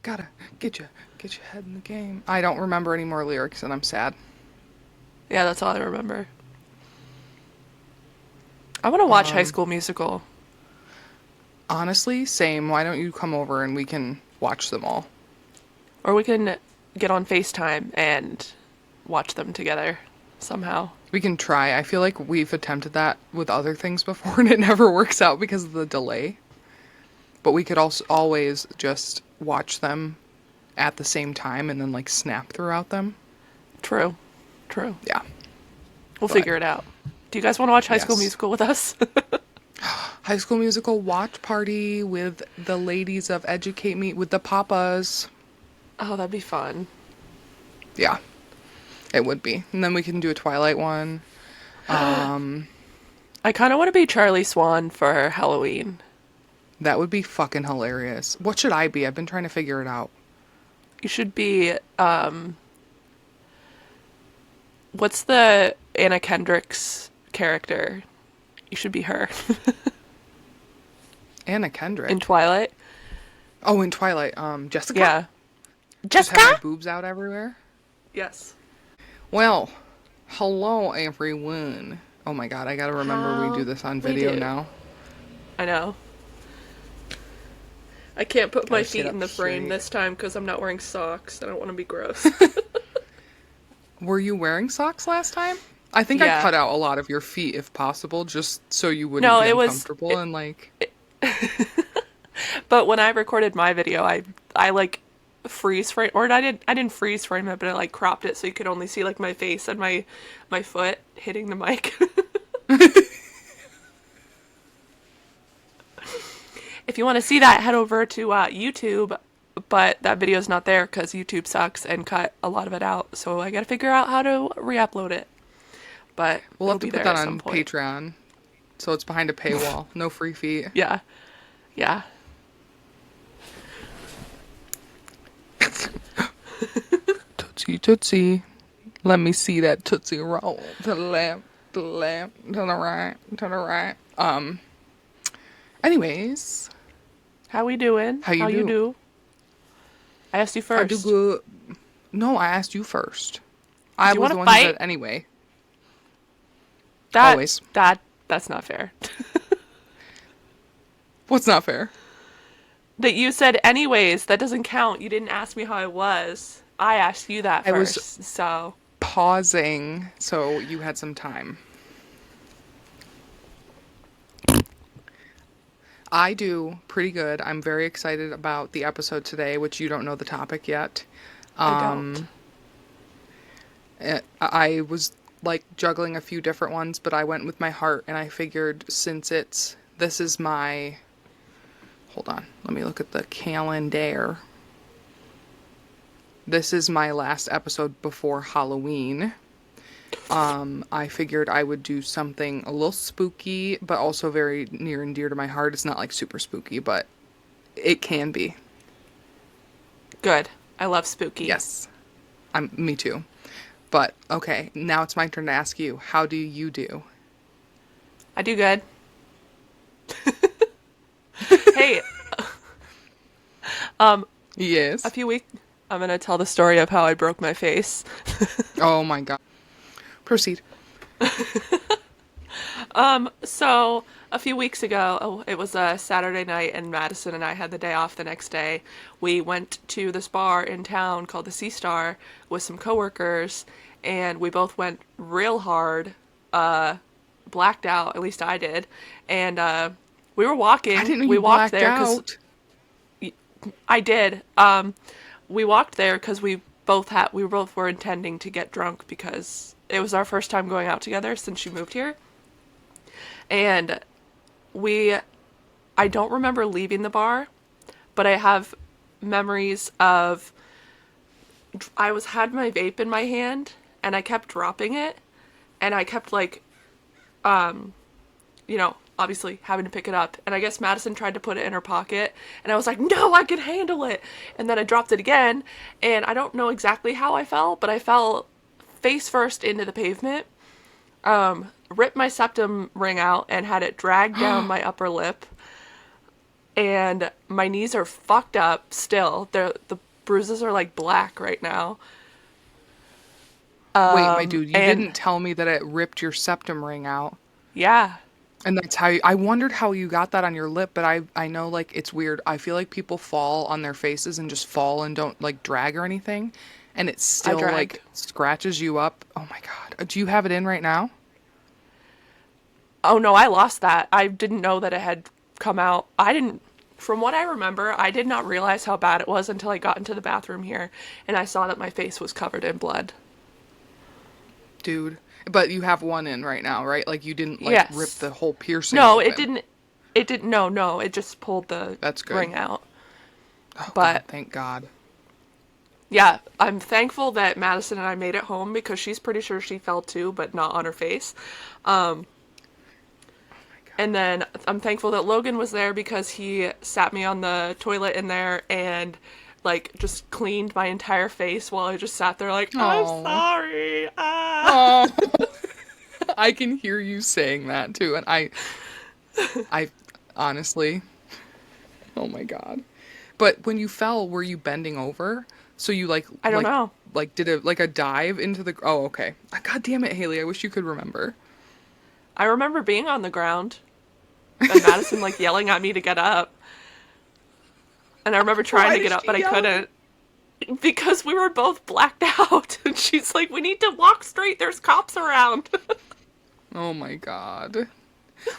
Gotta get your head in the game. I don't remember any more lyrics, and I'm sad. Yeah, that's all I remember. I want to watch High Um, School Musical. Honestly, same. Why don't you come over and we can watch them all? Or we can get on FaceTime and watch them together somehow. We can try. I feel like we've attempted that with other things before, and it never works out because of the delay. But we could also always just watch them at the same time and then like snap throughout them. True. True. Yeah. We'll But figure it out. Do you guys want to watch High School yes. Musical with us? High School Musical watch party with the ladies of Educate Me with the papas. Oh, that'd be fun. Yeah, it would be. And then we can do a Twilight one. I kind of want to be Charlie Swan for Halloween. That would be fucking hilarious. What should I be? I've been trying to figure it out. You should be, what's the Anna Kendrick's character? You should be her Anna in Kendrick. Twilight. Oh, in Twilight. Jessica? Yeah. Just have my Jessica? boobs out everywhere? Yes. Well, hello everyone. Oh my god, I gotta remember we do How this on we video do. now. I know. I can't put my Gotta sit feet in up the frame straight. this time because I'm not wearing socks. I don't want to be gross. Were you wearing socks last time? I think I Yeah. cut out a lot of your feet if possible, just so you wouldn't No, be it was. uncomfortable and like. But when I recorded my video, I like freeze frame, or I didn't freeze frame it, but I like cropped it so you could only see like my face and my foot hitting the mic. If you want to see that, head over to YouTube. But that video's not there because YouTube sucks and cut a lot of it out. So I gotta figure out how to re-upload it. But We'll it'll have to be put there that at some on point. Patreon, so it's behind a paywall. No free feet. Yeah, yeah. Tootsie Tootsie. Let me see that Tootsie roll. To the left, to the left, to the right, to the right. Anyways, How we doing? how you How you do? do? I asked you I do first. good. No, I asked you first. Do I you was want the to one who said fight? anyway. That Always. that that's not fair. What's not fair? That you said anyways, that doesn't count. You didn't ask me how I was. I asked you that I was first. So, pausing so you had some time. I do pretty good. I'm very excited about the episode today, which you don't know the topic yet. I don't. I was like juggling a few different ones, but I went with my heart and I figured since this is my, hold on, let me look at the calendar. This is my last episode before Halloween. I figured I would do something a little spooky, but also very near and dear to my heart. It's not like super spooky, but it can be. Good. I love spooky. Yes. Me too. But okay, now it's my turn to ask you, how do you do? I do good. Hey, a Yes. few weeks I'm going to tell the story of how I broke my face. Oh my god. Proceed. So, a few weeks ago, it was a Saturday night, and Madison and I had the day off the next day. We went to this bar in town called the Sea Star with some coworkers, and we both went real hard, blacked out, at least I did. And we were walking. I didn't know We you walked blacked there because out. I did. We walked there because we both were intending to get drunk because it was our first time going out together since she moved here. And we I don't remember leaving the bar, but I have memories of had my vape in my hand and I kept dropping it and I kept like obviously having to pick it up. And I guess Madison tried to put it in her pocket and I was like, "No, I can handle it." And then I dropped it again and I don't know exactly how I fell, but I fell face first into the pavement. Ripped my septum ring out and had it dragged down my upper lip. and my knees are fucked up still. The bruises are like black right now. Wait, my dude, you And didn't tell me that it ripped your septum ring out. yeah, And that's how I wondered how you got that on your lip, but I know like it's weird. I feel like people fall on their faces and just fall and don't like drag or anything, and it I still dragged. like scratches you up. Oh my God. Do you have it in right now? Oh no, I lost that. I didn't know that it had come out. I didn't, from what I remember, I did not realize how bad it was until I got into the bathroom here and I saw that my face was covered in blood. Dude. But you have one in right now, right? Like you didn't like rip Yes. the whole piercing No, it open. didn't. It didn't. No, no. It just pulled the That's good. ring out. Oh God, But thank God. yeah, I'm thankful that Madison and I made it home because she's pretty sure she fell too, but not on her face. Um, Oh my and God. then I'm thankful that Logan was there because he sat me on the toilet in there and like just cleaned my entire face while I just sat there like, I'm Oh. sorry. Ah. Oh. I can hear you saying that too, and I honestly, oh my God. But when you fell, were you bending over? So you I don't know. did a dive into the Oh, okay. God damn it, Haley. I wish you could remember. I remember being on the ground and Madison like yelling at me to get up. And I remember trying Why to did get up, she but I yell at you? couldn't because we were both blacked out. And she's like, we need to walk straight. There's cops around. Oh my God.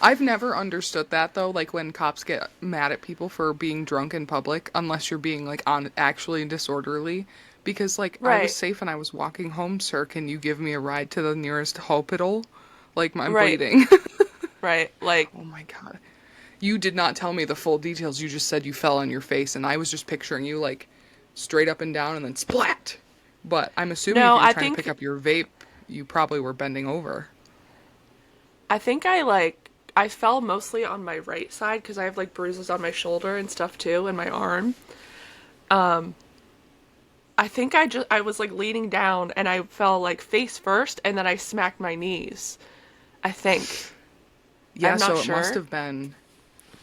I've never understood that though, like when cops get mad at people for being drunk in public, unless you're being like on actually disorderly. Because like I was Right, safe and I was walking home, sir. Can you give me a ride to the nearest hospital? Like I'm right, bleeding. right. Like, Oh my God. You did not tell me the full details. You just said you fell on your face, and I was just picturing you like straight up and down and then splat. But I'm assuming if no, you were trying to pick up your vape, you probably were bending over. I think I fell mostly on my right side because I have like bruises on my shoulder and stuff too, and my arm. I think I was like leaning down and I fell like face first, and then I smacked my knees. I think. Yeah, I'm not so it must sure. have been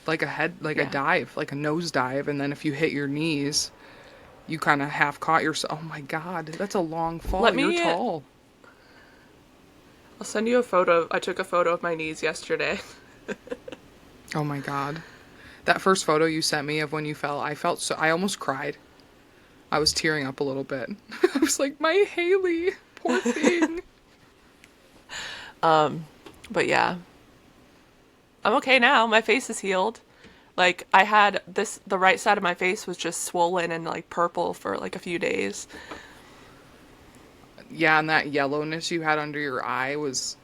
like a head, like a Yeah. dive, like a nose dive, and then if you hit your knees, you kind of half caught yourself. Oh my God, that's a long Let fall. You're me. tall. I'll send you a photo. I took a photo of my knees yesterday. Oh my God. That first photo you sent me of when you fell, I felt so, I almost cried. I was tearing up a little bit. I was like, my Haley, poor thing. But yeah, I'm okay now. My face is healed. Like I had this, the right side of my face was just swollen and like purple for like a few days. Yeah, and that yellowness you had under your eye was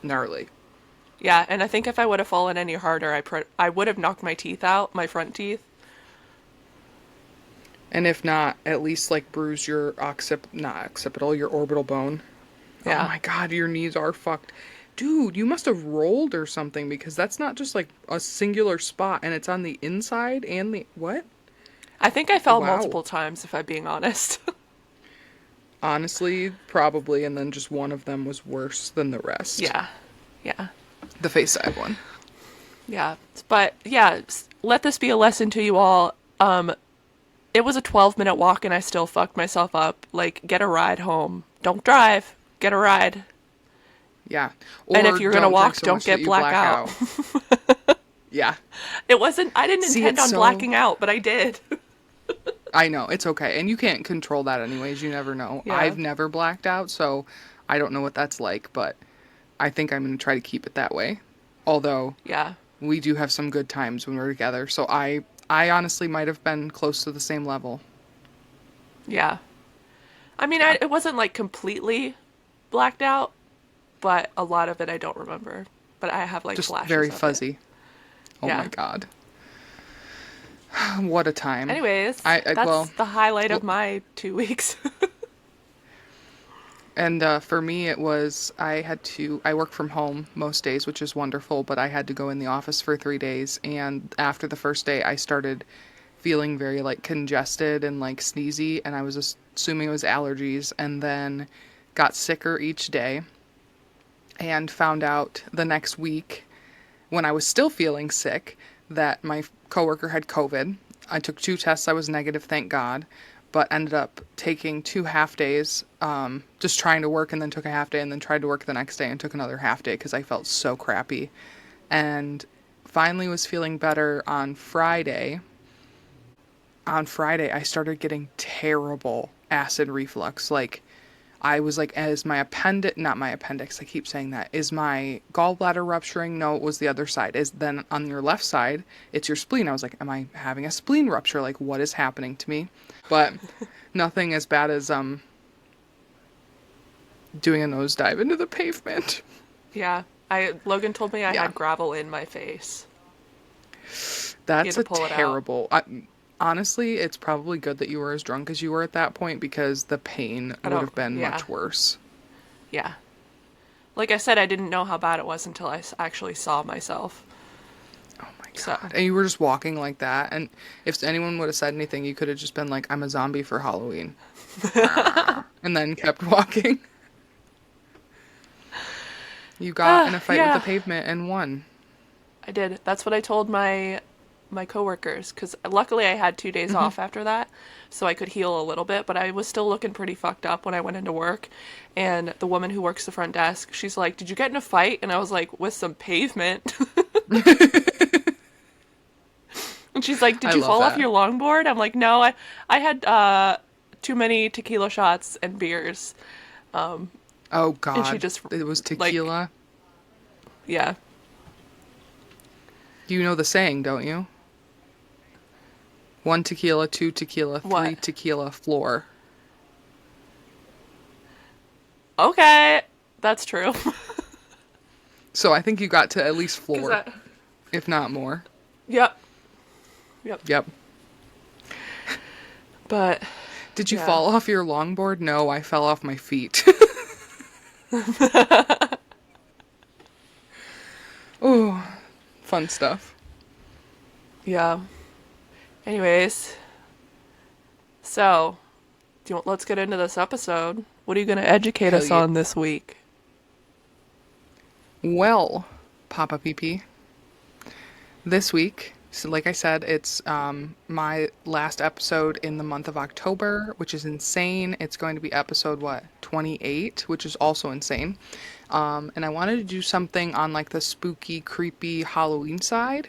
gnarly. Yeah, and I think if I would have fallen any harder, I would have knocked my teeth out, my front teeth. And if not, at least like bruise your not occipital, your orbital bone. Oh Yeah. my God, your knees are fucked. Dude, you must have rolled or something because that's not just like a singular spot and it's on the inside and the what? I think I fell Wow. multiple times if I'm being honest. Honestly, probably, and then just one of them was worse than the rest. Yeah. Yeah. The face side one. Yeah. But yeah, let this be a lesson to you all. It was a 12-minute walk and I still fucked myself up. Like, get a ride home. Don't drive. Get a ride. Yeah. And if Or you're gonna don't drink walk, so don't much that get you black blackout. out. Yeah. I didn't See, intend it's on so blacking out, but I did. I know, it's okay. And you can't control that anyways. You never know. Yeah. I've never blacked out, so I don't know what that's like, but I think I'm going to try to keep it that way. Although Yeah. we do have some good times when we're together. So I honestly might have been close to the same level. Yeah. I mean, Yeah. it wasn't like completely blacked out, but a lot of it I don't remember. But I have like Just flashes very of it. fuzzy. Oh my Yeah. God. What a time. Anyways, that's Well, the highlight of well, my 2 weeks. and for me, it was I work from home most days, which is wonderful, but I had to go in the office for 3 days. And after the first day, I started feeling very like congested and like sneezy. And I was assuming it was allergies, and then got sicker each day and found out the next week when I was still feeling sick that my coworker had COVID. I took 2 tests. I was negative, thank God, but ended up taking 2 half days, just trying to work, and then took a half day, and then tried to work the next day and took another half day because I felt so crappy. And finally was feeling better on Friday. On Friday, I started getting terrible acid reflux. Like, I was like, is my appendix, not my appendix, I keep saying that. Is my gallbladder rupturing? No, it was the other side. Is then on your left side, it's your spleen. I was like, am I having a spleen rupture? Like, what is happening to me? But nothing as bad as doing a nosedive into the pavement. Yeah. Logan told me I Yeah. had gravel in my face. That's to a pull it out. terrible. Honestly, it's probably good that you were as drunk as you were at that point because the pain would have been Yeah. much worse. Yeah. Like I said, I didn't know how bad it was until I actually saw myself. Oh my God. So. And you were just walking like that. And if anyone would have said anything, you could have just been like, I'm a zombie for Halloween. And then kept walking. You got in a fight with the pavement and won. I did. That's what I told my coworkers, because luckily I had 2 days off after that, so I could heal a little bit, but I was still looking pretty fucked up when I went into work. And the woman who works the front desk, she's like, did you get in a fight? And I was like, with some pavement. And she's like, did you fall off your longboard? I'm like, no, I had too many tequila shots and beers. Oh God. And she just, it was tequila. Like, yeah. You know the saying, don't you? 1 tequila, 2 tequila, 3 What? tequila, floor. Okay, that's true. So I think you got to at least floor, if not more. Yep. Yep. But did you fall off your longboard? No, I fell off my feet. Oh, fun stuff. Yeah. Anyways, so let's get into this episode. What are you going to educate us on this week? Well, Papa PP, this week, so like I said, it's my last episode in the month of October, which is insane. It's going to be episode, 28, which is also insane. And I wanted to do something on like the spooky, creepy Halloween side.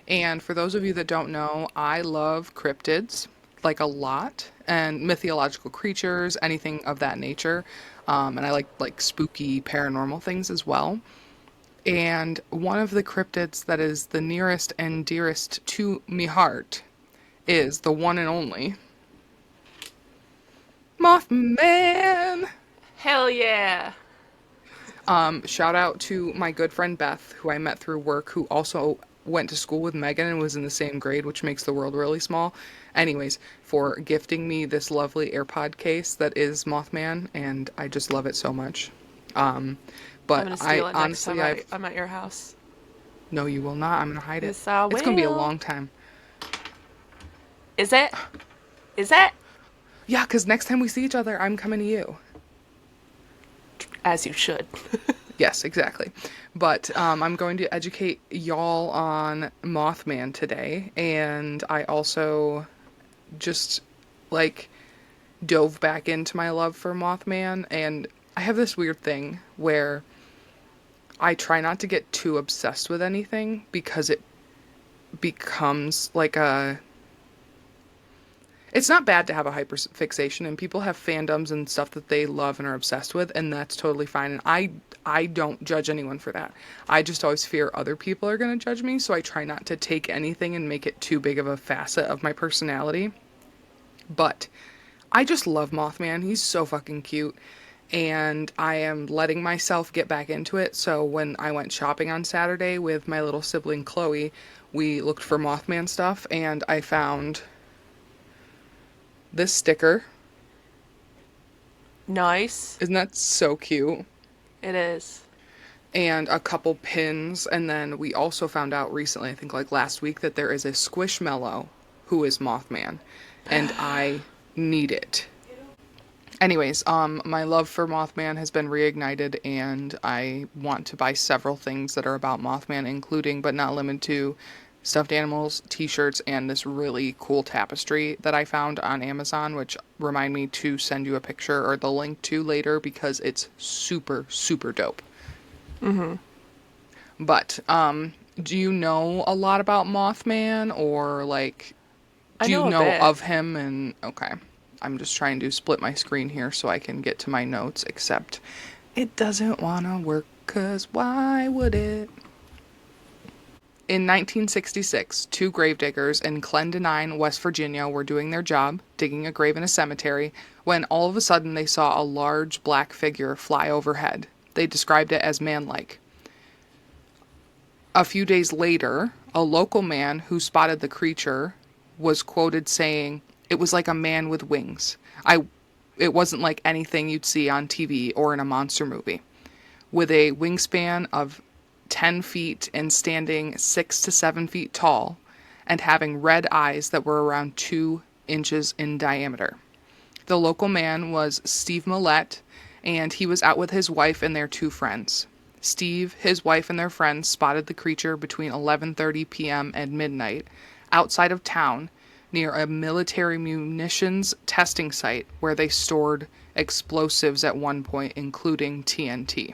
And for those of you that don't know, I love cryptids, like a lot, and mythological creatures, anything of that nature. And I like spooky paranormal things as well. And one of the cryptids that is the nearest and dearest to me heart is the one and only Mothman. Hell yeah. Shout out to my good friend Beth, who I met through work, who also went to school with Megan and was in the same grade, which makes the world really small. Anyways, for gifting me this lovely AirPod case that is Mothman, and I just love it so much. But I'm gonna steal it next time I'm at your house. No, you will not. I'm gonna hide it. Yes, I will. It's gonna be a long time. Is it? Is it? Yeah, because next time we see each other, I'm coming to you. As you should. Yes, exactly. But I'm going to educate y'all on Mothman today, and I also just dove back into my love for Mothman, and I have this weird thing where I try not to get too obsessed with anything because it becomes like it's not bad to have a hyperfixation, and people have fandoms and stuff that they love and are obsessed with, and that's totally fine. And I don't judge anyone for that. I just always fear other people are going to judge me, so I try not to take anything and make it too big of a facet of my personality. But I just love Mothman. He's so fucking cute. And I am letting myself get back into it. So when I went shopping on Saturday with my little sibling Chloe, we looked for Mothman stuff, and I found this sticker. Nice. Isn't that so cute? It is. And a couple pins, and then we also found out recently, I think like last week, that there is a Squishmallow who is Mothman, and I need it. Anyways, my love for Mothman has been reignited, and I want to buy several things that are about Mothman, including but not limited to stuffed animals, t-shirts, and this really cool tapestry that I found on Amazon, which remind me to send you a picture or the link to later because it's super, super dope. Mm-hmm. But, do you know a lot about Mothman or like, I do you know a know bit. of him? And okay, I'm just trying to split my screen here so I can get to my notes, except it doesn't want to work, 'cause why would it? In 1966, two gravediggers in Clendenine, West Virginia, were doing their job, digging a grave in a cemetery, when all of a sudden they saw a large black figure fly overhead. They described it as man-like. A few days later, a local man who spotted the creature was quoted saying, "It was like a man with wings. It wasn't like anything you'd see on TV or in a monster movie. With a wingspan of 10 feet and standing 6 to 7 feet tall, and having red eyes that were around 2 inches in diameter." The local man was Steve Millette, and he was out with his wife and their two friends. Steve, his wife, and their friends spotted the creature between 11:30 p.m. and midnight outside of town near a military munitions testing site where they stored explosives at one point, including TNT.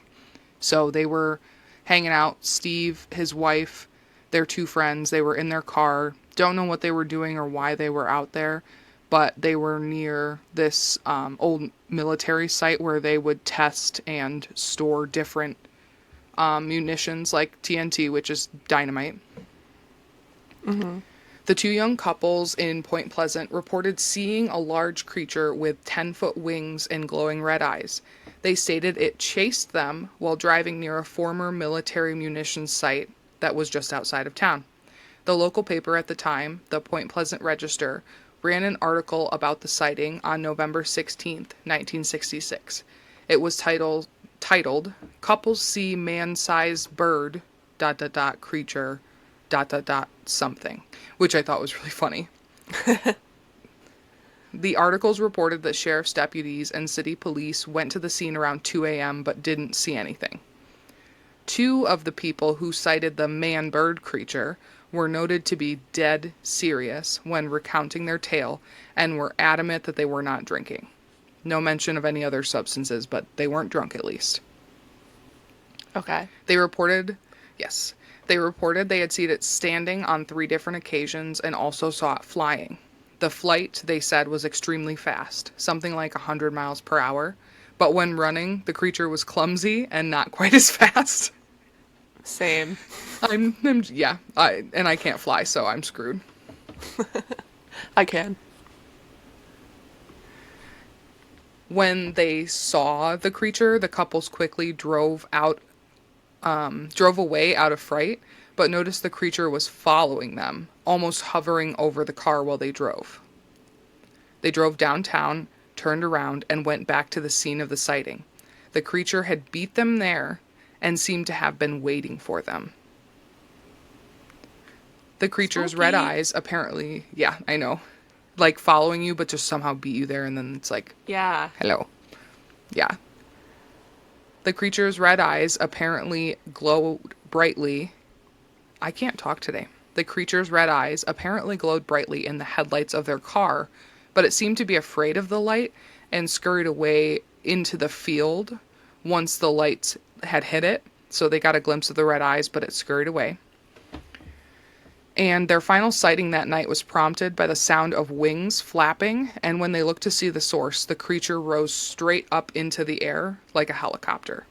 So they were hanging out. Steve, his wife, their two friends, they were in their car. Don't know what they were doing or why they were out there, but they were near this old military site where they would test and store different munitions like TNT, which is dynamite. Mm-hmm. The two young couples in Point Pleasant reported seeing a large creature with 10-foot wings and glowing red eyes. They stated it chased them while driving near a former military munitions site that was just outside of town. The local paper at the time, the Point Pleasant Register, ran an article about the sighting on November 16th, 1966. It was titled "Couples See Man-Sized Bird creature something," which I thought was really funny. The articles reported that sheriff's deputies and city police went to the scene around 2 a.m. but didn't see anything. Two of the people who sighted the man-bird creature were noted to be dead serious when recounting their tale and were adamant that they were not drinking. No mention of any other substances, but they weren't drunk at least. Okay. They reported, yes, they reported they had seen it standing on 3 different occasions and also saw it flying. The flight, they said, was extremely fast, something like 100 miles per hour, but when running, the creature was clumsy and not quite as fast. Same. And I can't fly, so I'm screwed. I can. When they saw the creature, the couples quickly drove away out of fright, but noticed the creature was following them, almost hovering over the car while they drove. They drove downtown, turned around, and went back to the scene of the sighting. The creature had beat them there and seemed to have been waiting for them. The creature's red Spooky. eyes apparently, yeah, I know, like following you, but just somehow beat you there, and then it's like, Yeah. hello. Yeah. The creature's red eyes apparently glowed brightly. I can't talk today. The creature's red eyes apparently glowed brightly in the headlights of their car, but it seemed to be afraid of the light and scurried away into the field once the lights had hit it. So they got a glimpse of the red eyes, but it scurried away. And their final sighting that night was prompted by the sound of wings flapping, and when they looked to see the source, the creature rose straight up into the air like a helicopter.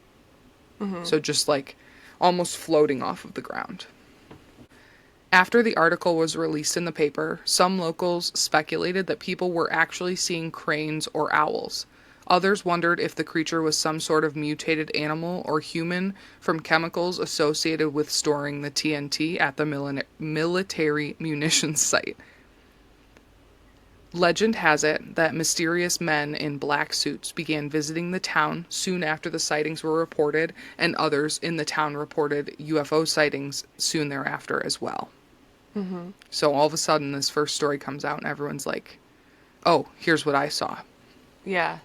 Mm-hmm. So just like almost floating off of the ground. After the article was released in the paper, some locals speculated that people were actually seeing cranes or owls. Others wondered if the creature was some sort of mutated animal or human from chemicals associated with storing the TNT at the military munitions site. Legend has it that mysterious men in black suits began visiting the town soon after the sightings were reported, and others in the town reported UFO sightings soon thereafter as well. Mm-hmm. So all of a sudden, this first story comes out, and everyone's like, oh, here's what I saw. Yeah.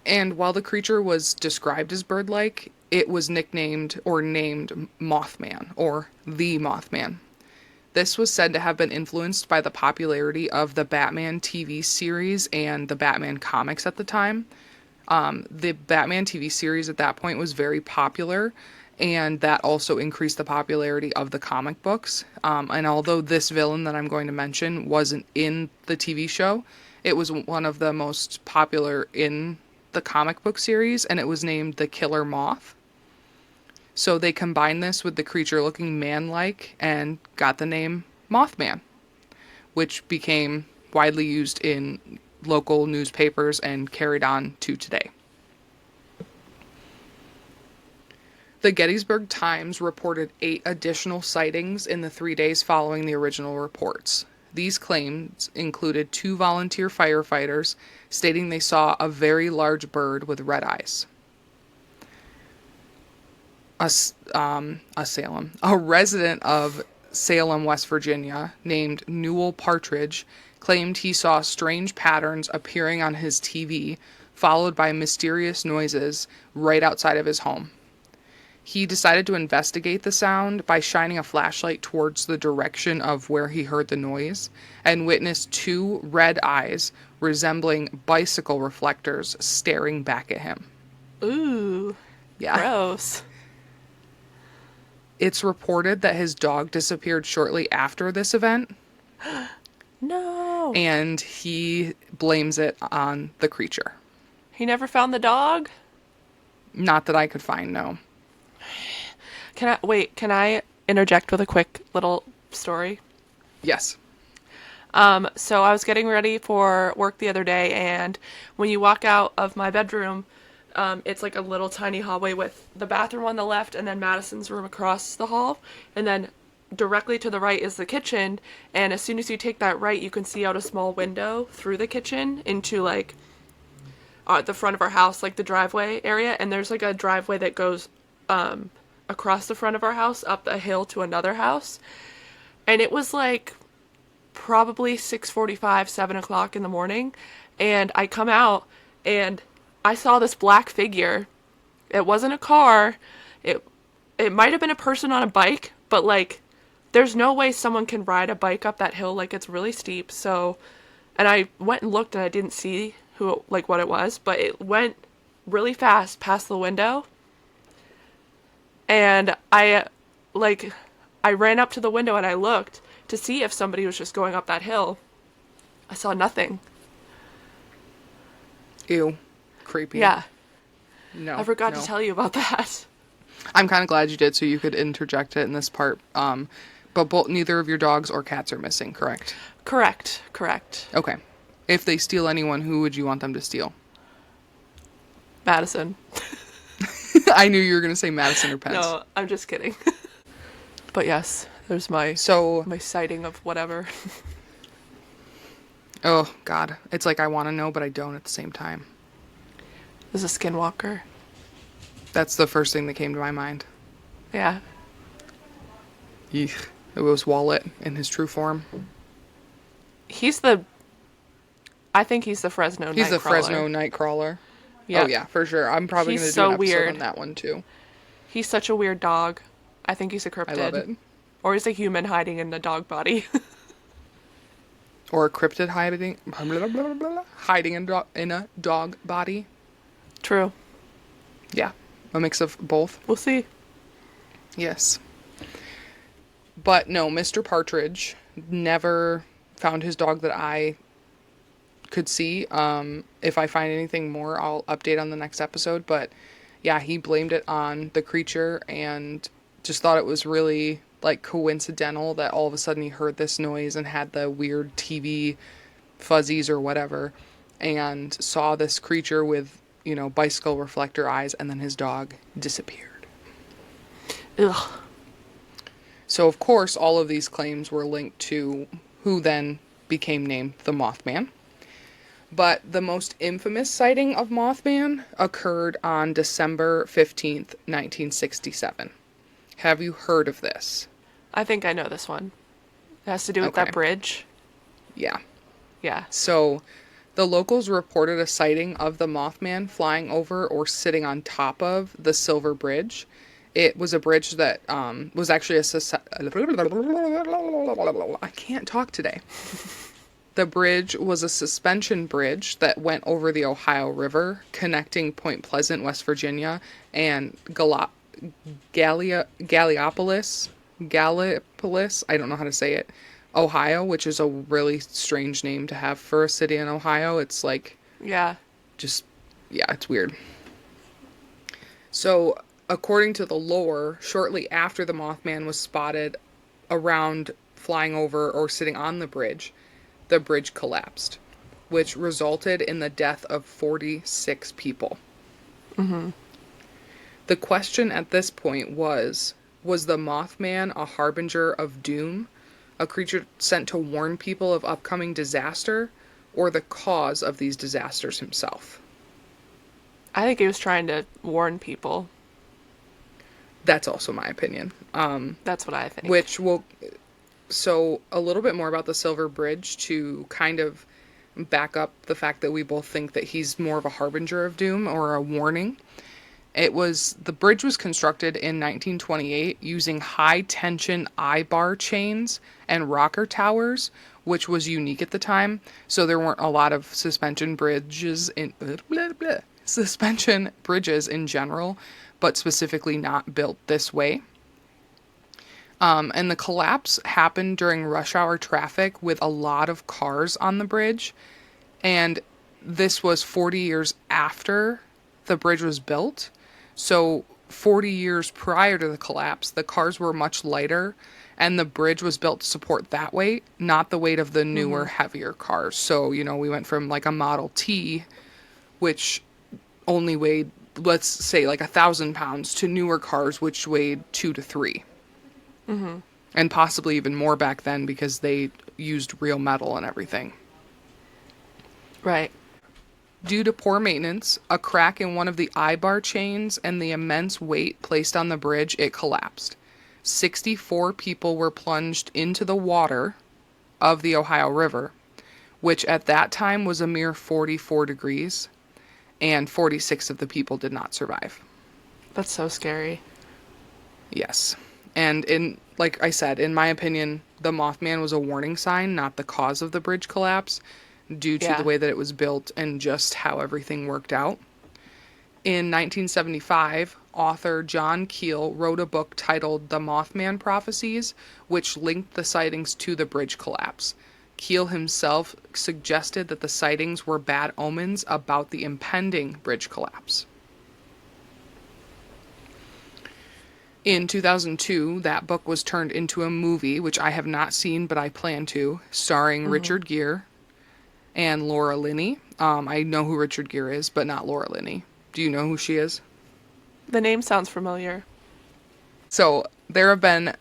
And while the creature was described as bird-like, it was nicknamed or named Mothman or the Mothman. This was said to have been influenced by the popularity of the Batman TV series and the Batman comics at the time. The Batman TV series at that point was very popular, and that also increased the popularity of the comic books. And although this villain that I'm going to mention wasn't in the TV show, it was one of the most popular in the comic book series, and it was named the Killer Moth. So they combined this with the creature looking man-like and got the name Mothman, which became widely used in local newspapers and carried on to today. The Gettysburg Times reported 8 additional sightings in the 3 days following the original reports. These claims included 2 volunteer firefighters stating they saw a very large bird with red eyes. A resident of Salem, West Virginia, named Newell Partridge, claimed he saw strange patterns appearing on his TV, followed by mysterious noises right outside of his home. He decided to investigate the sound by shining a flashlight towards the direction of where he heard the noise, and witnessed 2 red eyes resembling bicycle reflectors staring back at him. Ooh. Yeah. Gross. It's reported that his dog disappeared shortly after this event. No. And he blames it on the creature. He never found the dog? Not that I could find, no. Can I interject with a quick little story? Yes. So I was getting ready for work the other day, and when you walk out of my bedroom, it's like a little tiny hallway with the bathroom on the left and then Madison's room across the hall. And then directly to the right is the kitchen. And as soon as you take that right, you can see out a small window through the kitchen into like the front of our house, like the driveway area. And there's like a driveway that goes across the front of our house up a hill to another house. And it was like probably 6:45, 7 o'clock in the morning. And I come out and I saw this black figure. It wasn't a car. It might have been a person on a bike, but like there's no way someone can ride a bike up that hill, like it's really steep. So, and I went and looked and I didn't see what it was, but it went really fast past the window. And I ran up to the window and I looked to see if somebody was just going up that hill. I saw nothing. Ew. Creepy. Yeah. No. I forgot to tell you about that. I'm kind of glad you did so you could interject it in this part. But neither of your dogs or cats are missing, correct? Correct. Okay. If they steal anyone, who would you want them to steal? Madison. I knew you were going to say Madison or Pence. No, I'm just kidding. But yes, there's my sighting of whatever. Oh, God. It's like I want to know, but I don't at the same time. Is a skinwalker. That's the first thing that came to my mind. Yeah. Eek. It was Wallet in his true form. I think he's the Fresno Nightcrawler. He's the Fresno Nightcrawler. Yeah. Oh, yeah, for sure. I'm probably going to do an episode on that one, too. He's such a weird dog. I think he's a cryptid. I love it. Or he's a human hiding in a dog body. Or a cryptid hiding in a dog body. True. Yeah, a mix of both. We'll see. Yes. But no, Mr. Partridge never found his dog that I could see. If I find anything more, I'll update on the next episode. But yeah, he blamed it on the creature and just thought it was really like coincidental that all of a sudden he heard this noise and had the weird TV fuzzies or whatever and saw this creature with, you know, bicycle reflector eyes, and then his dog disappeared. Ugh. So, of course, all of these claims were linked to who then became named the Mothman. But the most infamous sighting of Mothman occurred on December 15th, 1967. Have you heard of this? I think I know this one. It has to do with that bridge. Yeah. Yeah. So, The locals reported a sighting of the Mothman flying over or sitting on top of the Silver Bridge. It was a bridge that was actually I can't talk today. The bridge was a suspension bridge that went over the Ohio River, connecting Point Pleasant, West Virginia, and Gallipolis, I don't know how to say it, Ohio, which is a really strange name to have for a city in Ohio. It's like Yeah. just, yeah, it's weird. So, according to the lore, shortly after the Mothman was spotted around flying over or sitting on the bridge collapsed, which resulted in the death of 46 people. The question at this point was the Mothman a harbinger of doom, a creature sent to warn people of upcoming disaster, or the cause of these disasters himself? I think he was trying to warn people. That's also my opinion. That's what I think. Which will. So, a little bit more about the Silver Bridge to kind of back up the fact that we both think that he's more of a harbinger of doom or a warning. The bridge was constructed in 1928 using high tension I-bar chains and rocker towers, which was unique at the time. So there weren't a lot of suspension bridges in general, but specifically not built this way. And the collapse happened during rush hour traffic with a lot of cars on the bridge. And this was 40 years after the bridge was built. So 40 years prior to the collapse, the cars were much lighter and the bridge was built to support that weight, not the weight of the newer, heavier cars. So, we went from like a Model T, which only weighed, let's say, like 1,000 pounds, to newer cars, which weighed 2 to 3. And possibly even more back then because they used real metal and everything. Right. Due to poor maintenance, a crack in one of the I-bar chains, and the immense weight placed on the bridge, it collapsed. 64 people were plunged into the water of the Ohio River, which at that time was a mere 44 degrees, and 46 of the people did not survive. That's so scary. Yes. And like I said, in my opinion, the Mothman was a warning sign, not the cause of the bridge collapse, due to the way that it was built and just how everything worked out. In 1975, author John Keel wrote a book titled The Mothman Prophecies, which linked the sightings to the bridge collapse. Keel himself suggested that the sightings were bad omens about the impending bridge collapse. In 2002, that book was turned into a movie, which I have not seen, but I plan to, starring Richard Gere and Laura Linney. I know who Richard Gere is, but not Laura Linney. Do you know who she is? The name sounds familiar. So there have been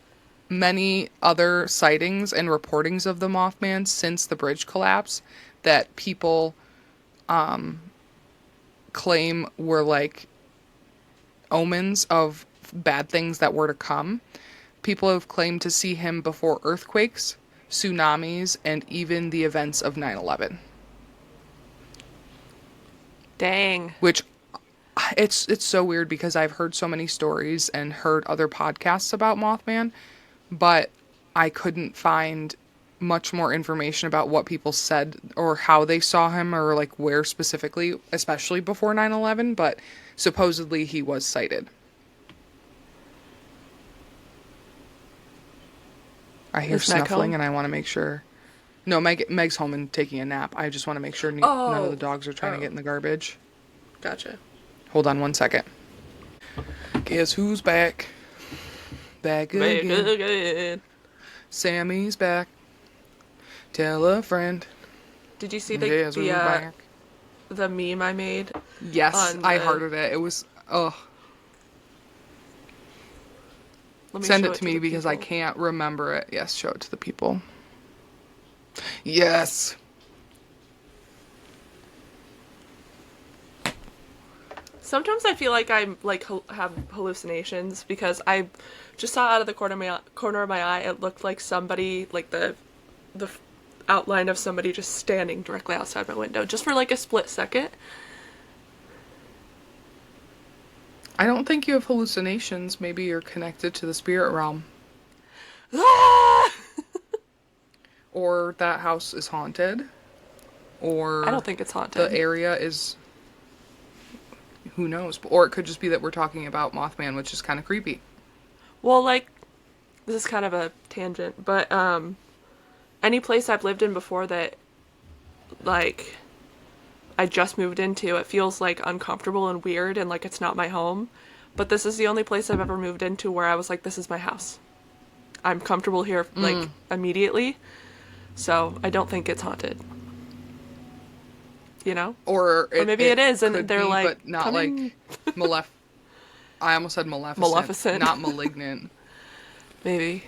many other sightings and reportings of the Mothman since the bridge collapse that people claim were like omens of bad things that were to come. People have claimed to see him before earthquakes, tsunamis, and even the events of 9/11. Dang. Which it's so weird because I've heard so many stories and heard other podcasts about Mothman, but I couldn't find much more information about what people said or how they saw him or like where specifically, especially before 9/11, but supposedly he was sighted. I hear Is Meg snuffling home? and I want to make sure. No, Meg's home and taking a nap. I just want to make sure none of the dogs are trying to get in the garbage. Gotcha. Hold on one second. Guess who's back? Back again. Sammy's back. Tell a friend. Did you see Guess who's back? the meme I made? Yes, I hearted it. It was, ugh. Send it to me because I can't remember it. Yes, show it to the people. Yes. Sometimes I feel like I'm like have hallucinations because I just saw out of the corner of my eye. It looked like somebody like the outline of somebody just standing directly outside my window, just for like a split second. I don't think you have hallucinations. Maybe you're connected to the spirit realm. Ah! Or that house is haunted. I don't Or think it's the haunted. area is. Who knows? Or it could just be that we're talking about Mothman, which is kind of creepy. Well, like, this is kind of a tangent, but any place I've lived in before that, like, I just moved into, it feels like uncomfortable and weird and like it's not my home. But this is the only place I've ever moved into where I was like, this is my house. I'm comfortable here, like, immediately. So I don't think it's haunted. You know? Or Or maybe it it is, and could they're be, like, but not come in. like malef. I almost said maleficent, Maleficent. not malignant. Maybe.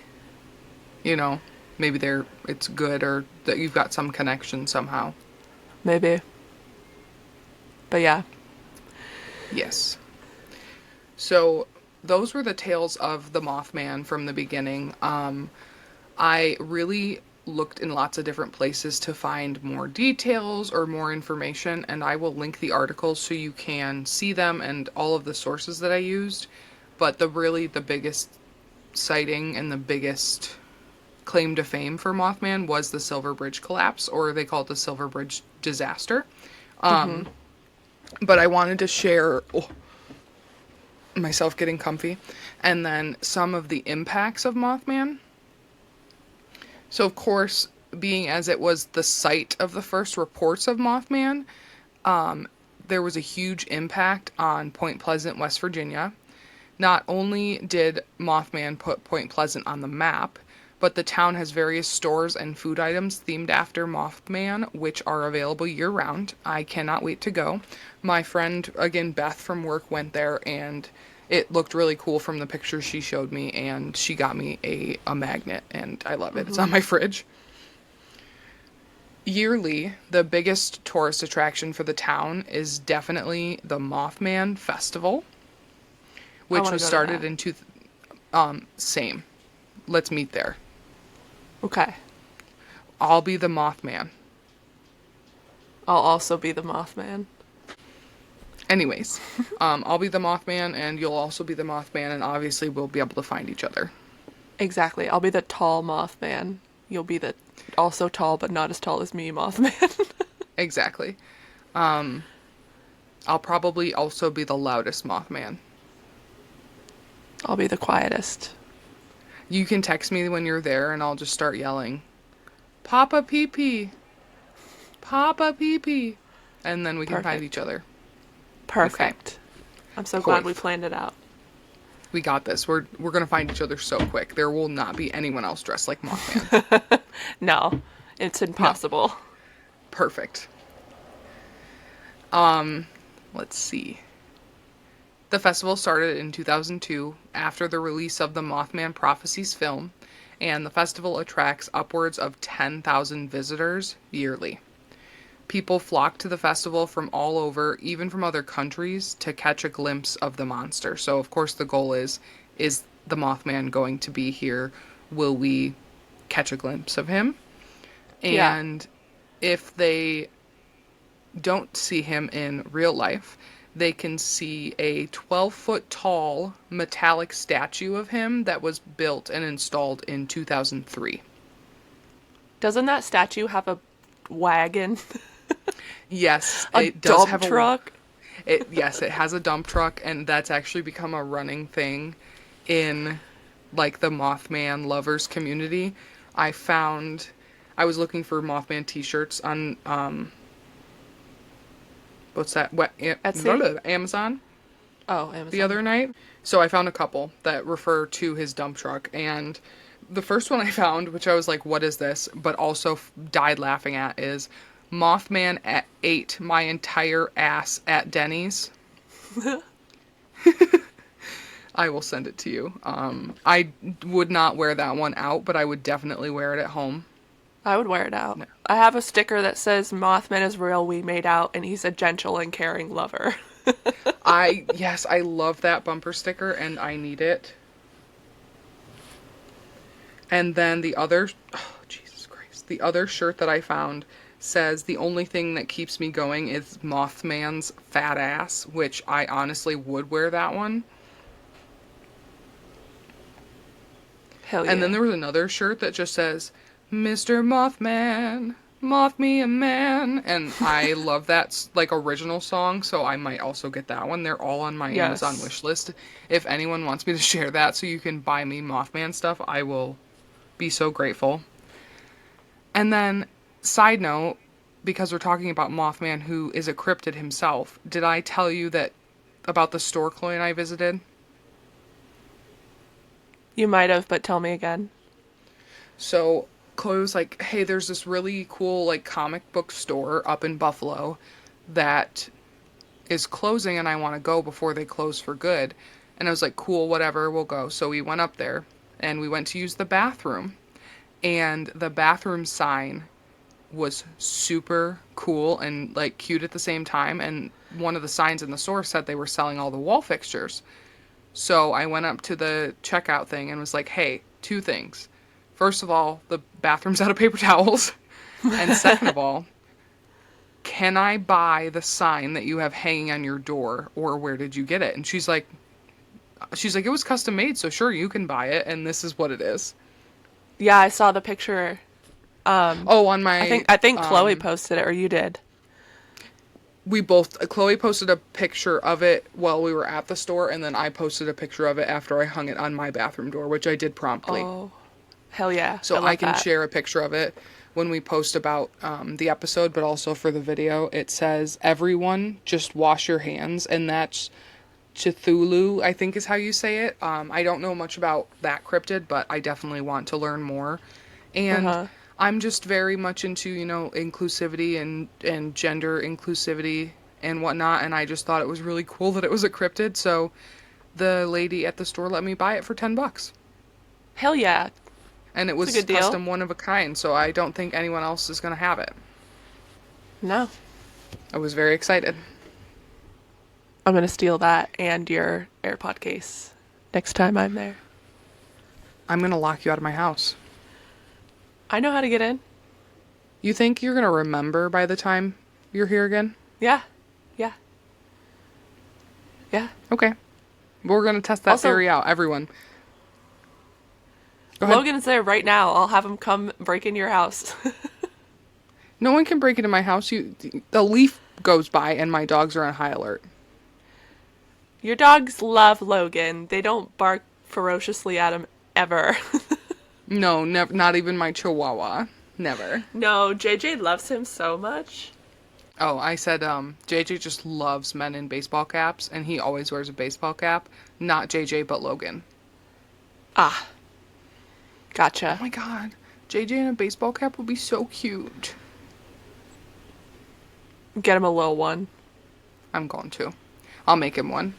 You know, maybe it's good or that you've got some connection somehow. Maybe. But yeah. Yes. So those were the tales of the Mothman from the beginning. I really looked in lots of different places to find more details or more information, and I will link the articles so you can see them and all of the sources that I used. But the biggest sighting and the biggest claim to fame for Mothman was the Silver Bridge collapse, or they call it the Silver Bridge disaster. But I wanted to share myself getting comfy and then some of the impacts of Mothman. So, of course, being as it was the site of the first reports of Mothman, there was a huge impact on Point Pleasant, West Virginia. Not only did Mothman put Point Pleasant on the map, but the town has various stores and food items themed after Mothman, which are available year-round. I cannot wait to go. My friend, again, Beth from work, went there, and it looked really cool from the pictures she showed me, and she got me a magnet, and I love it. It's on my fridge. Yearly, the biggest tourist attraction for the town is definitely the Mothman Festival, I which want to was go to started that. in same. Let's meet there. Okay. I'll be the Mothman. I'll also be the Mothman. Anyways, I'll be the Mothman, and you'll also be the Mothman, and obviously we'll be able to find each other. Exactly. I'll be the tall Mothman. You'll be the also tall but not as tall as me Mothman. Exactly. I'll probably also be the loudest Mothman. I'll be the quietest. You can text me when you're there, and I'll just start yelling, Papa Pee Pee! Papa Pee Pee! And then we can find each Perfect. other. Perfect. I'm so glad we Poif. planned it out. We got this. We're gonna find each other so quick. There will not be anyone else dressed like Mothman. No, it's No. impossible. Perfect. Let's see. The festival started in 2002 after the release of the Mothman Prophecies film, and the festival attracts upwards of 10,000 visitors yearly. People flock to the festival from all over, even from other countries, to catch a glimpse of the monster. So, of course, the goal is the Mothman going to be here? Will we catch a glimpse of him? Yeah. And if they don't see him in real life, they can see a 12-foot tall metallic statue of him that was built and installed in 2003. Doesn't that statue have a wagon? Yes, A it does dump have truck? yes, it has a dump truck, and that's actually become a running thing in like the Mothman lovers community. I was looking for Mothman t-shirts on what's that? Etsy? Amazon Oh, the Amazon. other night. So I found a couple that refer to his dump truck, and the first one I found, which I was like, what is this? But also died laughing at, is Mothman ate my entire ass at Denny's. I will send it to you. I would not wear that one out, but I would definitely wear it at home. I would wear it out. No. I have a sticker that says Mothman is real, we made out, and he's a gentle and caring lover. Yes, I love that bumper sticker, and I need it. And then the other, oh, Jesus Christ. The other shirt that I found says the only thing that keeps me going is Mothman's fat ass, which I honestly would wear that one. Hell And then yeah. there was another shirt that just says, Mr. Mothman, moth me a man. And I love that, like, original song, so I might also get that one. They're all on my Amazon Yes. wish list. If anyone wants me to share that so you can buy me Mothman stuff, I will be so grateful. And then, side note, because we're talking about Mothman, who is a cryptid himself, did I tell you that about the store Chloe and I visited? You might have, but tell me again. So Chloe was like, hey, there's this really cool, like, comic book store up in Buffalo that is closing and I want to go before they close for good. And I was like, cool, whatever, we'll go. So we went up there and we went to use the bathroom. And the bathroom sign was super cool and, like, cute at the same time. And one of the signs in the store said they were selling all the wall fixtures. So I went up to the checkout thing and was like, hey, two things. First of all, the bathroom's out of paper towels. And second of all, can I buy the sign that you have hanging on your door, or where did you get it? And she's like, it was custom made, so sure, you can buy it, and this is what it is. Yeah, I saw the picture. Oh, on my, I think Chloe posted it, or you did. Chloe posted a picture of it while we were at the store, and then I posted a picture of it after I hung it on my bathroom door, which I did promptly. Oh, hell yeah. So love I can that. share a picture of it when we post about the episode, but also for the video. It says, everyone just wash your hands, and that's Cthulhu, I think is how you say it. I don't know much about that cryptid, but I definitely want to learn more. And Uh-huh. I'm just very much into, inclusivity and gender inclusivity and whatnot, and I just thought it was really cool that it was a cryptid, so the lady at the store let me buy it for $10. Hell yeah. And it It's a was good deal. custom one of a kind, so I don't think anyone else is going to have it. No. I was very excited. I'm going to steal that and your AirPod case next time I'm there. I'm going to lock you out of my house. I know how to get in. You think you're going to remember by the time you're here again? Yeah. Yeah. Yeah. Okay. We're going to test that Also- theory out, everyone. Go ahead. Logan is there right now. I'll have him come break into your house. No one can break into my house. The leaf goes by and my dogs are on high alert. Your dogs love Logan. They don't bark ferociously at him ever. No, not even my chihuahua. Never. No, JJ loves him so much. Oh, I said JJ just loves men in baseball caps, and he always wears a baseball cap. Not JJ, but Logan. Ah. Gotcha. Oh my god. JJ in a baseball cap would be so cute. Get him a little one. I'm going to. I'll make him one.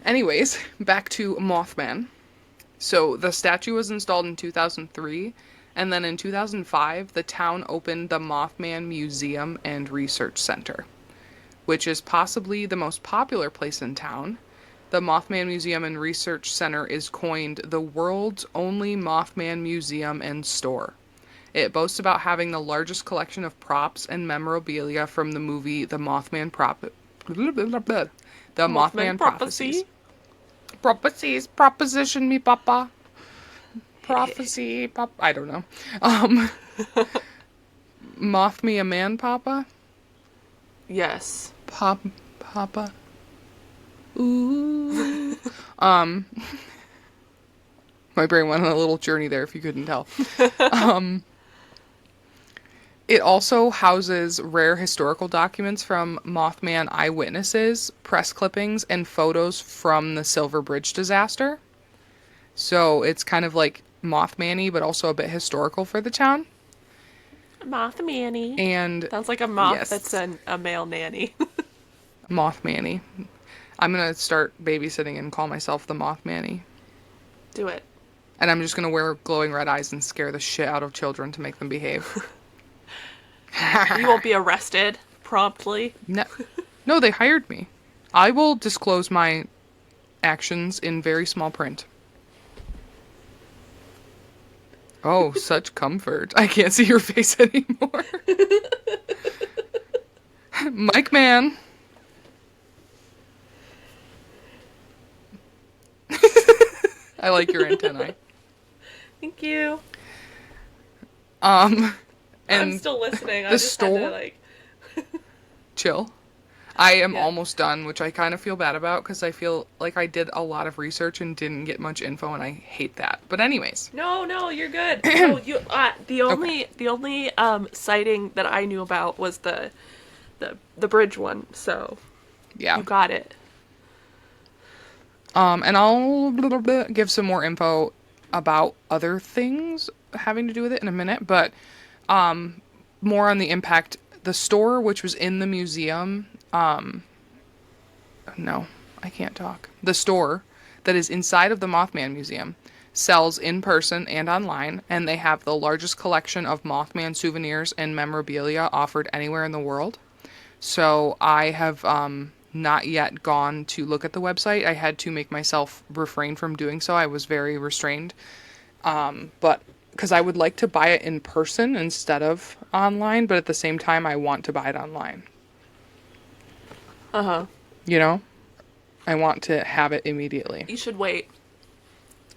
Anyways, back to Mothman. So the statue was installed in 2003, and then in 2005, the town opened the Mothman Museum and Research Center, which is possibly the most popular place in town. The Mothman Museum and Research Center is coined the world's only Mothman museum and store. It boasts about having the largest collection of props and memorabilia from the movie The Mothman Prophecies. Prophecies, proposition me, papa. Prophecy, papa. I don't know. Moth me a man, papa. Yes. Papa. Ooh. My brain went on a little journey there, if you couldn't tell. It also houses rare historical documents from Mothman eyewitnesses, press clippings, and photos from the Silver Bridge disaster. So it's kind of like Mothman-y, but also a bit historical for the town. Mothman-y. And Sounds like a moth yes. that's a male nanny. Mothman-y. I'm going to start babysitting and call myself the Mothman-y. Do it. And I'm just going to wear glowing red eyes and scare the shit out of children to make them behave. You won't be arrested promptly. No, they hired me. I will disclose my actions in very small print. Oh, such comfort. I can't see your face anymore. Mike Man. I like your antennae. Thank you. Um, I'm and still listening. I the just had to store, like. chill. I am Yeah. almost done, which I kind of feel bad about because I feel like I did a lot of research and didn't get much info, and I hate that. But anyways, No, no, you're good. No, you. The okay, only sighting that I knew about was the bridge one. So yeah. you got it. And I'll give some more info about other things having to do with it in a minute, but more on the impact. The store, which was in the museum, no, I can't talk. The store that is inside of the Mothman Museum sells in person and online, and they have the largest collection of Mothman souvenirs and memorabilia offered anywhere in the world. So I have not yet gone to look at the website. I had to make myself refrain from doing so. I was very restrained. But because I would like to buy it in person instead of online, but at the same time, I want to buy it online. Uh huh. You know? I want to have it immediately. You should wait.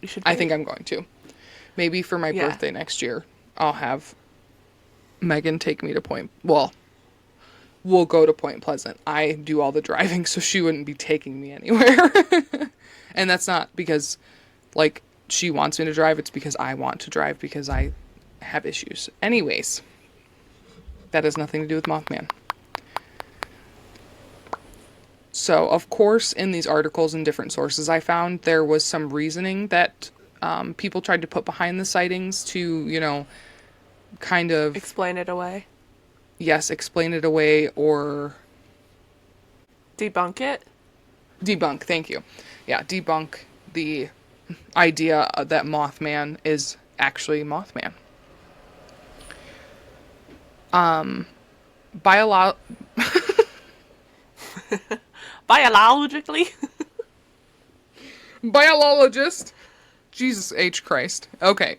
You should I wait. think I'm going to. Maybe for my Yeah. birthday next year, I'll have Megan take me to Well, we'll go to Point Pleasant. I do all the driving, so she wouldn't be taking me anywhere. And that's not because, like, she wants me to drive. It's because I want to drive because I have issues. Anyways, that has nothing to do with Mothman. So, of course, in these articles and different sources I found, there was some reasoning that people tried to put behind the sightings to, kind of, Explain it away. yes, explain it away or Debunk it. debunk. Thank you. Yeah, debunk the idea that Mothman is actually Mothman. Biolo- Biologically. Biologist. Jesus H. Christ. Okay.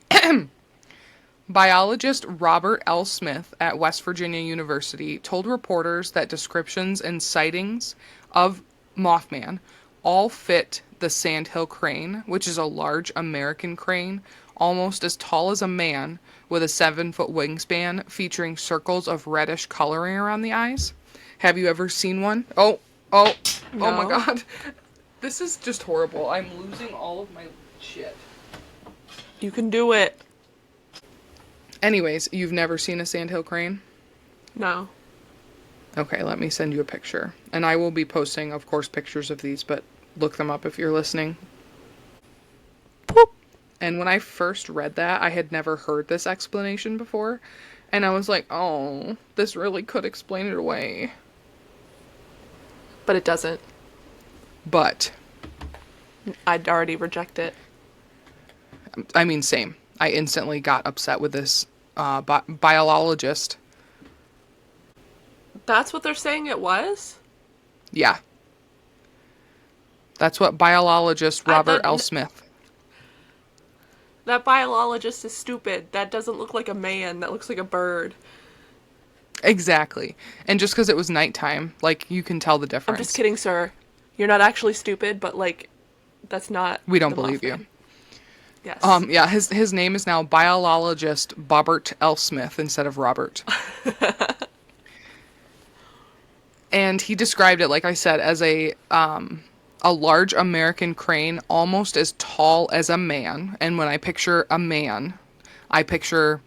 Biologist Robert L. Smith at West Virginia University told reporters that descriptions and sightings of Mothman all fit the sandhill crane, which is a large American crane almost as tall as a man with a 7-foot wingspan featuring circles of reddish coloring around the eyes. Have you ever seen one? Oh, oh my No. god. This is just horrible. I'm losing all of my shit. You can do it. Anyways, you've never seen a sandhill crane? No. Okay, let me send you a picture. And I will be posting, of course, pictures of these, but look them up if you're listening. Poop. And when I first read that, I had never heard this explanation before. And I was like, oh, this really could explain it away. But it doesn't. But, I'd already reject it. I mean, same. I instantly got upset with this biologist. That's what they're saying it was? Yeah. That's what biologist Robert L. Smith. That biologist is stupid. That doesn't look like a man. That looks like a bird. Exactly. And just because it was nighttime, like, you can tell the difference. I'm just kidding, sir. You're not actually stupid, but, like, that's not We don't the believe Mothman. you. Yes. Yeah, his name is now biologist Bobbert L. Smith instead of Robert. And he described it, like I said, as a large American crane, almost as tall as a man. And when I picture a man, I picture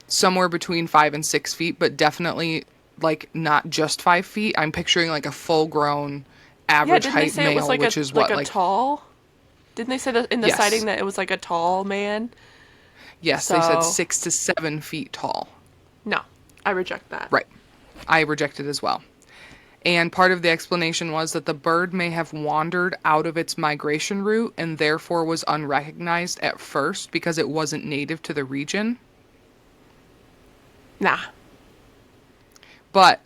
somewhere between 5 and 6 feet, but definitely like not just 5 feet. I'm picturing like a full-grown average didn't they height say it was male, like which a, is like what a tall? Didn't they say that in the Yes. sighting that it was like a tall man? Yes, they said So- 6 to 7 feet tall. No, I reject that. Right. I reject it as well. And part of the explanation was that the bird may have wandered out of its migration route and therefore was unrecognized at first because it wasn't native to the region. Nah. But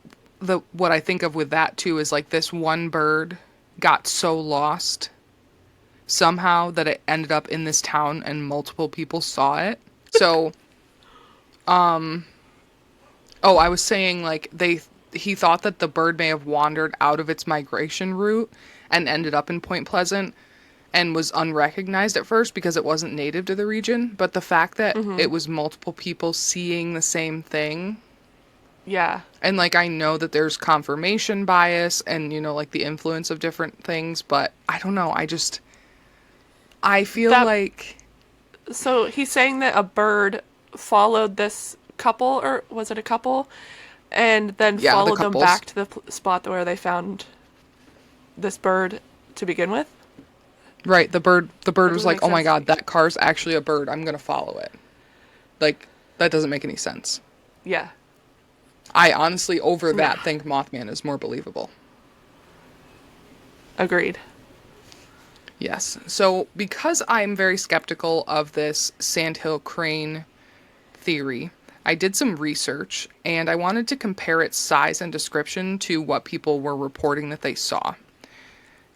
what I think of with that too is like this one bird got so lost somehow that it ended up in this town and multiple people saw it. So, oh, I was saying like he thought that the bird may have wandered out of its migration route and ended up in Point Pleasant and was unrecognized at first because it wasn't native to the region, but the fact that Mm-hmm. it was multiple people seeing the same thing, Yeah. and like I know that there's confirmation bias and like the influence of different things, but I don't know, I feel That like so he's saying that a bird followed this couple, or was it a couple, and then yeah, the followed them couples. back to the spot where they found this bird to begin with. Right, the bird That was doesn't like, make "Oh my sense to god, me. that car's actually a bird. I'm going to follow it." Like that doesn't make any sense. Yeah. I honestly over No. that think Mothman is more believable. Agreed. Yes. So, because I'm very skeptical of this sandhill crane theory, I did some research and I wanted to compare its size and description to what people were reporting that they saw.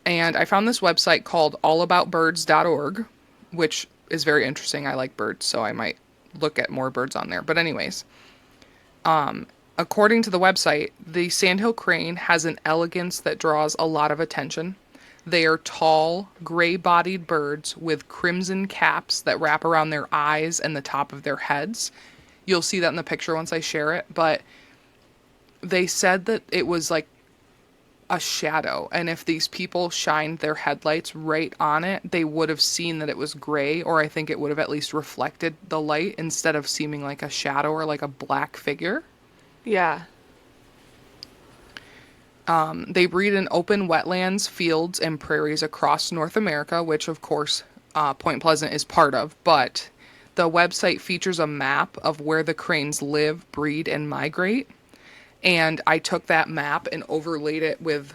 And I found this website called allaboutbirds.org, which is very interesting. I like birds, so I might look at more birds on there. But, anyways, according to the website, the sandhill crane has an elegance that draws a lot of attention. They are tall, gray bodied birds with crimson caps that wrap around their eyes and the top of their heads. You'll see that in the picture once I share it, but they said that it was like a shadow, and if these people shined their headlights right on it, they would have seen that it was gray, or I think it would have at least reflected the light instead of seeming like a shadow or like a black figure. Yeah. They breed in open wetlands, fields, and prairies across North America, which, of course, Point Pleasant is part of. But the website features a map of where the cranes live, breed, and migrate. And I took that map and overlaid it with,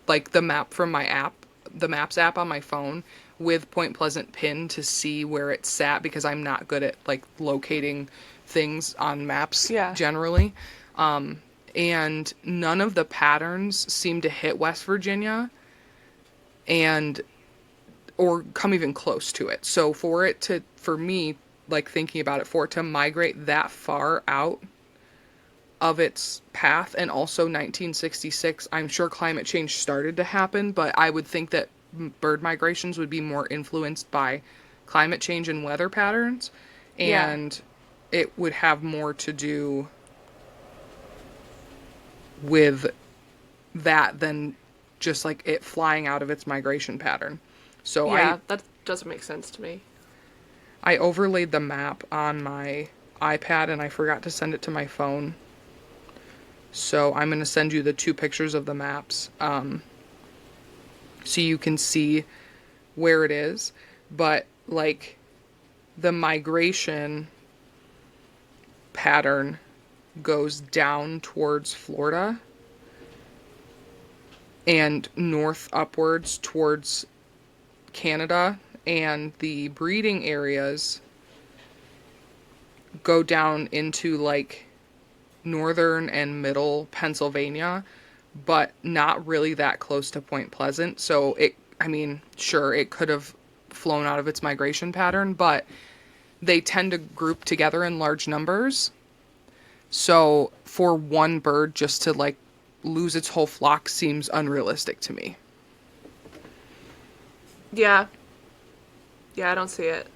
like, the map from my app, the Maps app on my phone, with Point Pleasant pinned to see where it sat because I'm not good at, like, locating things on maps Yeah. generally. And none of the patterns seem to hit West Virginia and or come even close to it. So for me, like thinking about it, for it to migrate that far out of its path, and also 1966, I'm sure climate change started to happen, but I would think that bird migrations would be more influenced by climate change and weather patterns, Yeah. and it would have more to do with that than just like it flying out of its migration pattern. So Yeah. That doesn't make sense to me. I overlaid the map on my iPad and I forgot to send it to my phone. So I'm going to send you the two pictures of the maps, so you can see where it is. But like the migration pattern goes down towards Florida and north upwards towards Canada, and the breeding areas go down into like northern and middle Pennsylvania, but not really that close to Point Pleasant. So I mean, sure, it could have flown out of its migration pattern, but they tend to group together in large numbers. So for one bird just to like lose its whole flock seems unrealistic to me. Yeah. Yeah, I don't see it.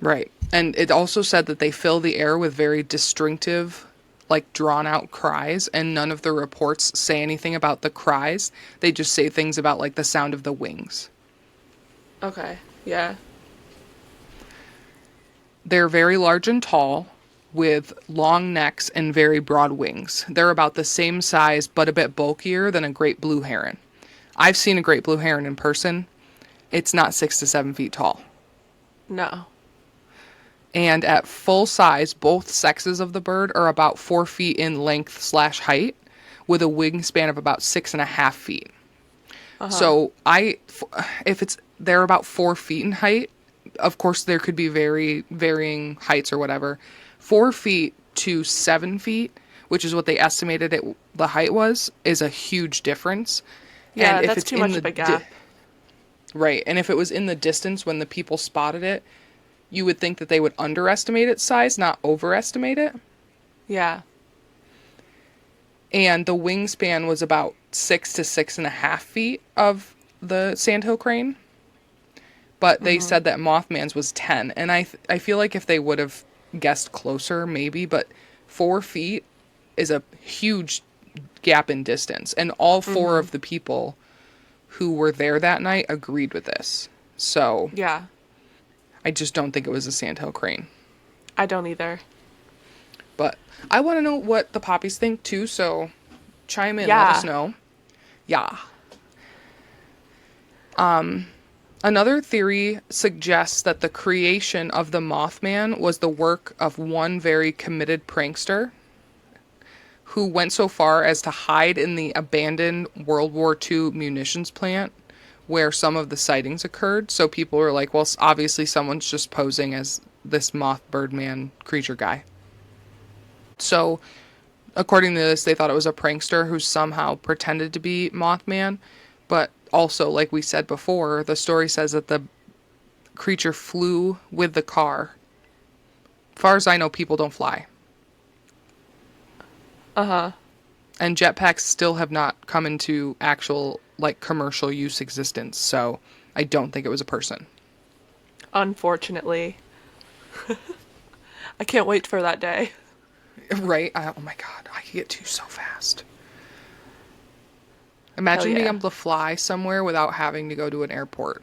Right. And it also said that they fill the air with very distinctive, like drawn out cries, and none of the reports say anything about the cries. They just say things about like the sound of the wings. Okay. Yeah. They're very large and tall, with long necks and very broad wings. They're about the same size, but a bit bulkier than a great blue heron. I've seen a great blue heron in person. It's not 6 to 7 feet tall. No. And at full size, both sexes of the bird are about 4 feet in length slash height, with a wingspan of about 6.5 feet. Uh-huh. So if they're about 4 feet in height, of course there could be varying heights or whatever. 4 feet to 7 feet, which is what they estimated the height was, is a huge difference. And Yeah, if that's it's too in much the of a gap. Right. And if it was in the distance when the people spotted it, you would think that they would underestimate its size, not overestimate it. Yeah. And the wingspan was about 6 to 6.5 feet of the sandhill crane. But they Mhm. said that Mothman's was 10. And I feel like if they would have guessed closer, maybe, but 4 feet is a huge gap in distance. And all four Mhm. of the people who were there that night agreed with this. So Yeah. I just don't think it was a sandhill crane. I don't either. But I want to know what the poppies think too, so chime in, let us Yeah. know. Yeah. Another theory suggests that the creation of the Mothman was the work of one very committed prankster who went so far as to hide in the abandoned World War II munitions plant where some of the sightings occurred. So people were like, well, obviously someone's just posing as this moth birdman creature guy. So, according to this, they thought it was a prankster who somehow pretended to be Mothman. But also, like we said before, the story says that the creature flew with the car. As far as I know, people don't fly. Uh-huh. And jetpacks still have not come into actual, like, commercial use existence. So I don't think it was a person. Unfortunately. I can't wait for that day. Right? Oh my god, I could get to so fast. Hell Imagine being yeah. able to fly somewhere without having to go to an airport.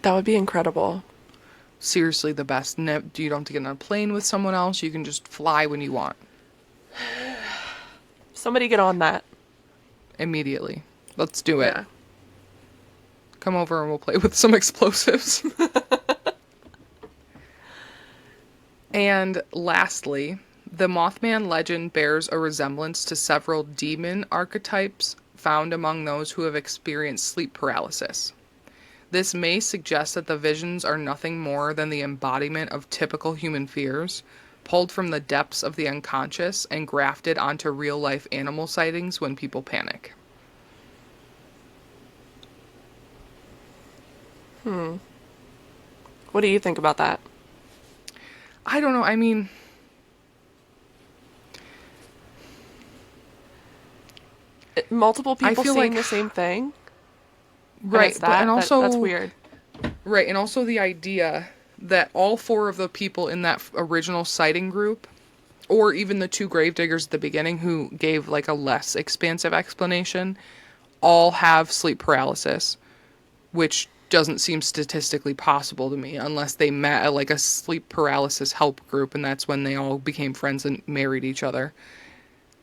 That would be incredible. Seriously, the best. You don't have to get on a plane with someone else. You can just fly when you want. Somebody get on that. Immediately. Let's do it. Yeah. Come over and we'll play with some explosives. And lastly, the Mothman legend bears a resemblance to several demon archetypes found among those who have experienced sleep paralysis. This may suggest that the visions are nothing more than the embodiment of typical human fears, pulled from the depths of the unconscious and grafted onto real life animal sightings when people panic. What do you think about that? I don't know. I mean, Multiple I people feel seeing like the same thing, and right, it's but and that's also weird. right, and also the idea that all four of the people in that original sighting group, or even the two gravediggers at the beginning who gave like a less expansive explanation, all have sleep paralysis, which doesn't seem statistically possible to me unless they met at like a sleep paralysis help group and that's when they all became friends and married each other.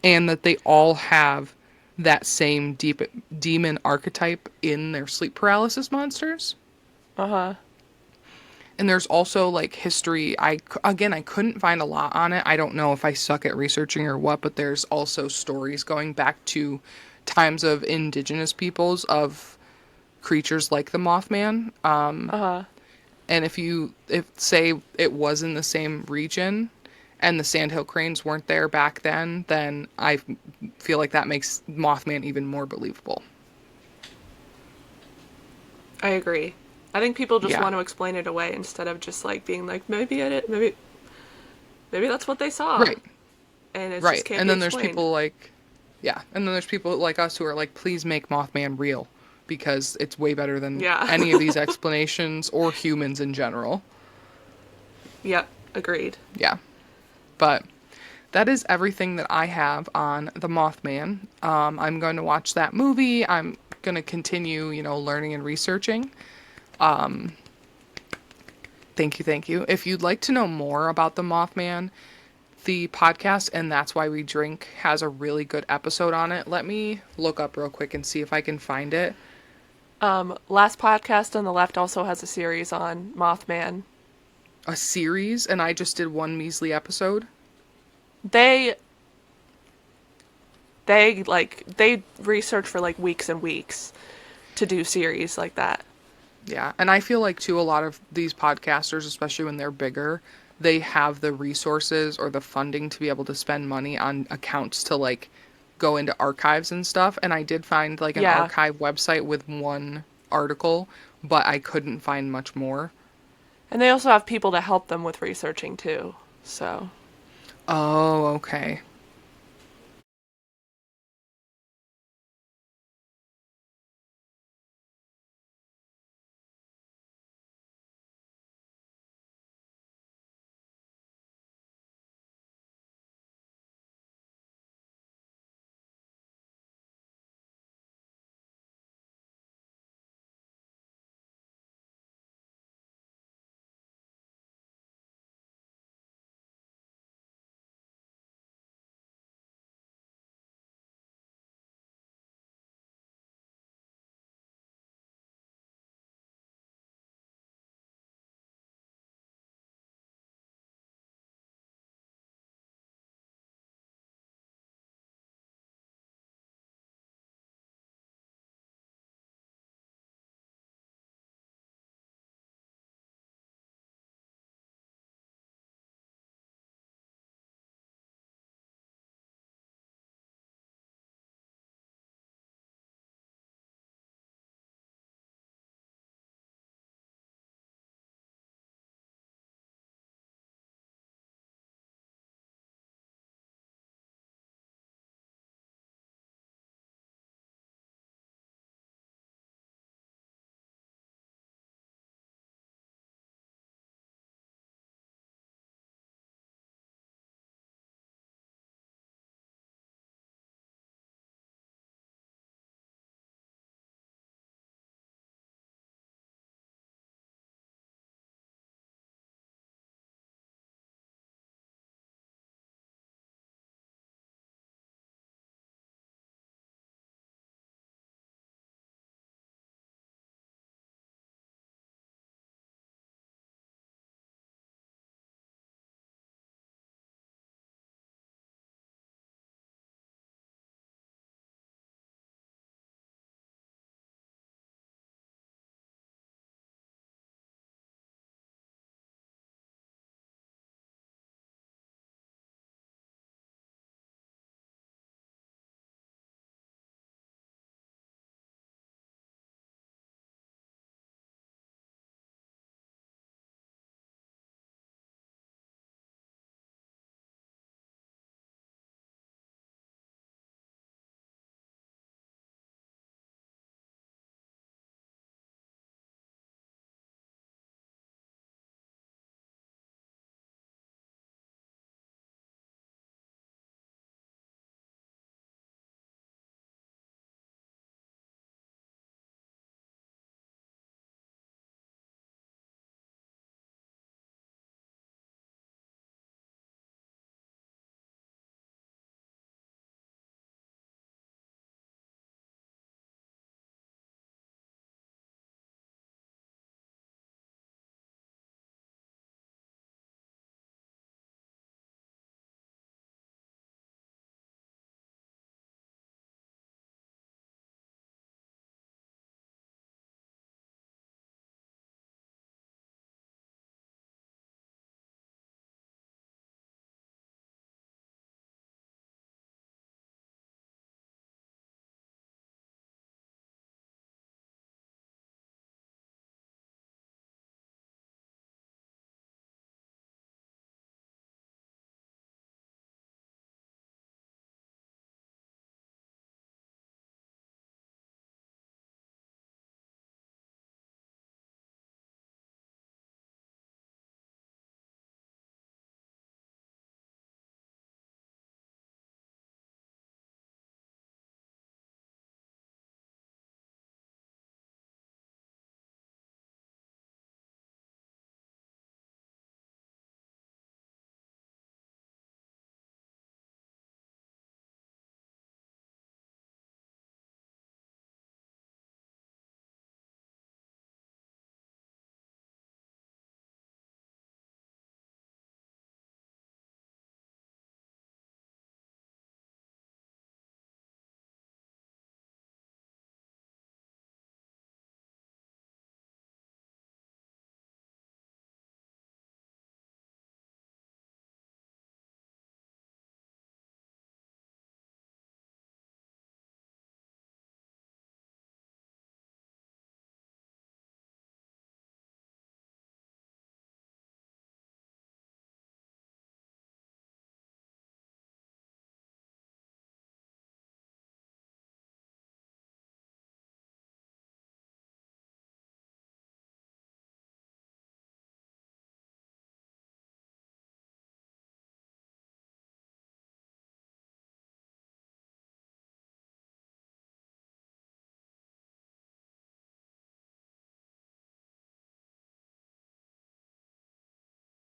And that they all have that same deep demon archetype in their sleep paralysis monsters. Uh-huh. And there's also like history. I couldn't find a lot on it. I don't know if I suck at researching or what, but there's also stories going back to times of indigenous peoples of creatures like the Mothman. Uh-huh. And if say it was in the same region and the sandhill cranes weren't there back then I feel like that makes Mothman even more believable. I agree. I think people just Yeah. want to explain it away instead of just like being like, maybe I did, maybe that's what they saw, Right. and it just Right. can't And be then there's explained. people like yeah, and then there's people like us who are like please make Mothman real because it's way better than Yeah. any of these explanations or humans in general. Yep. Agreed. Yeah. But that is everything that I have on the Mothman. I'm going to watch that movie. I'm going to continue, learning and researching. Thank you, thank you. If you'd like to know more about the Mothman, the podcast and That's Why We Drink has a really good episode on it. Let me look up real quick and see if I can find it. Last podcast on the left also has a series on Mothman. A series, and I just did one measly episode. They they research for like weeks and weeks to do series like that. Yeah, and I feel like too a lot of these podcasters, especially when they're bigger, they have the resources or the funding to be able to spend money on accounts to like go into archives and stuff, and I did find like an Yeah. archive website with one article, but I couldn't find much more. And they also have people to help them with researching too. So, Oh, okay.